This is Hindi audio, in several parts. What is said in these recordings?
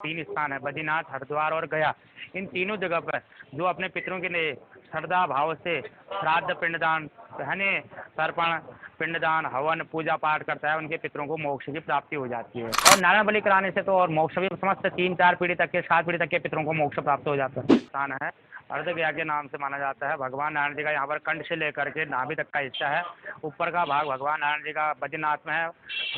तीन स्थान है बद्रीनाथ, हरिद्वार और गया। इन तीनों जगह पर जो अपने पितरों के लिए श्रद्धा भाव से श्राद्ध पिंडदान यानी तर्पण पिंडदान हवन पूजा पाठ करता है, उनके पितरों को मोक्ष की प्राप्ति हो जाती है। और नारायण बलि कराने से तो और मोक्ष भी समस्त 3-4 पीढ़ी तक के 7 पीढ़ी तक के पितरों को मोक्ष प्राप्त हो जाता है। स्थान है अर्धगया के नाम से माना जाता है। भगवान नारायण जी का यहाँ पर कंठ से लेकर के नाभि तक का हिस्सा है, ऊपर का भाग भगवान नारायण जी का बद्रीनाथ में है,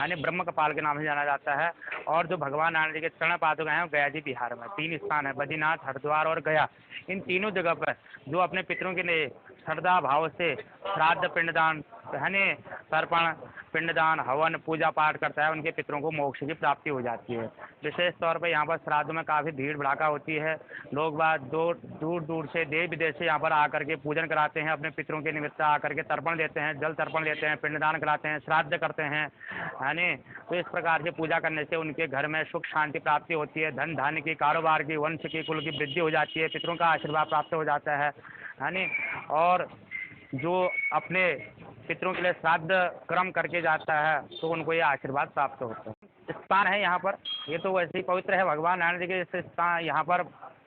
यानी ब्रह्म कपाल के नाम से जाना जाता है। और जो भगवान नारायण जी के चरण पादुका हैं वो गया जी बिहार में। 3 स्थान है बद्रीनाथ, हरिद्वार और गया। इन तीनों जगह पर जो अपने पितरों के लिए श्रद्धा भाव से श्राद्ध पिंडदान यानी तर्पण पिंडदान हवन पूजा पाठ करता है, उनके पितरों को मोक्ष की प्राप्ति हो जाती है। विशेष तौर पर यहाँ पर श्राद्ध में काफ़ी भीड़ भड़ाका होती है। लोग बात दूर दूर से देश विदेश से यहाँ पर आकर के पूजन कराते हैं, अपने पितरों के निमित्त आकर के तर्पण देते हैं, जल तर्पण देते हैं, पिंडदान कराते हैं, श्राद्ध करते हैं, यानी तो इस प्रकार से पूजा करने से उनके घर में सुख शांति प्राप्ति होती है, धन धान्य की, कारोबार की, वंश की, कुल की वृद्धि हो जाती है, पितरों का आशीर्वाद प्राप्त हो जाता है, यानी और जो अपने पितरों के लिए श्राद्ध कर्म करके जाता है तो उनको ये आशीर्वाद प्राप्त होता है। स्थान है यहाँ पर, ये तो वैसे ही पवित्र है। भगवान नारायण जी के इस स्थान यहाँ पर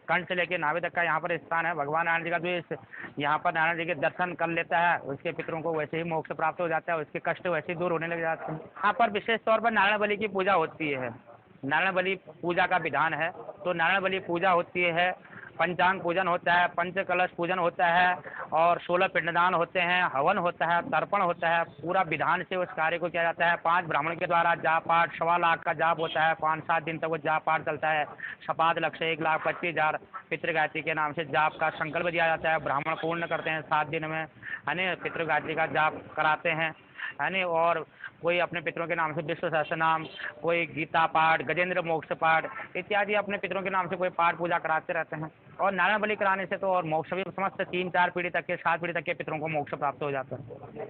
कंठ से लेके नाभि तक का यहाँ पर स्थान है। भगवान नारायण जी का जो इस यहाँ पर नारायण जी के दर्शन कर लेता है उसके पितरों को वैसे ही मोक्ष प्राप्त हो जाता है, उसके कष्ट वैसे ही दूर होने लग जाते हैं। यहाँ पर विशेष तौर पर नारायण बलि की पूजा होती है। नारायण बलि पूजा का विधान है, तो नारायण बलि पूजा होती है, पंचांग पूजन होता है, पंच कलश पूजन होता है और 16 पिंडदान होते हैं, हवन होता है, तर्पण होता है। पूरा विधान से उस कार्य को किया जाता है। 5 ब्राह्मण के द्वारा जाप पाठ 1.25 लाख का जाप होता है, 5-7 दिन तक वो जाप पाठ चलता है। शपाद लक्ष्य 1,25,000 पितृगायत्री के नाम से जाप का संकल्प दिया जाता है। ब्राह्मण पूर्ण करते हैं 7 दिन में, यानी पितृगायत्री का जाप कराते हैं, यानी और कोई अपने पितरों के नाम से विष्णु सहस्त्रनाम, कोई गीता पाठ, गजेंद्र मोक्ष पाठ इत्यादि अपने पितरों के नाम से कोई पाठ पूजा कराते रहते हैं। और नारायण बलि कराने से तो और मोक्ष भी समस्त 3-4 पीढ़ी तक के 7 पीढ़ी तक के पितरों को मोक्ष प्राप्त हो जाता है।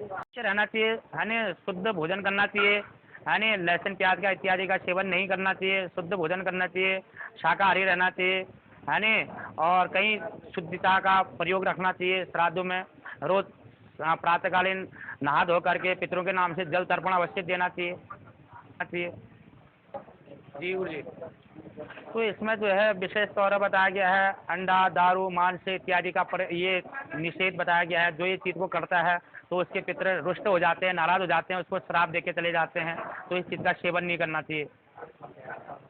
अच्छे रहना चाहिए, यानी शुद्ध भोजन करना चाहिए, यानी लहसुन प्याज का इत्यादि का सेवन नहीं करना चाहिए, शुद्ध भोजन करना चाहिए, शाकाहारी रहना चाहिए, यानी और कहीं शुद्धता का प्रयोग रखना चाहिए। श्राद्धों में रोज प्रातःकालीन नहा धो करके पितरों के नाम से जल तर्पण अवश्य देना चाहिए। जी। तो इसमें जो है विशेष तौर पर बताया गया है अंडा, दारू, मांस इत्यादि का ये निषेध बताया गया है। जो ये चीज़ को करता है तो उसके पितर रुष्ट हो जाते हैं, नाराज हो जाते हैं, उसको श्राप दे के चले जाते हैं। तो इस चीज़ का सेवन नहीं करना चाहिए।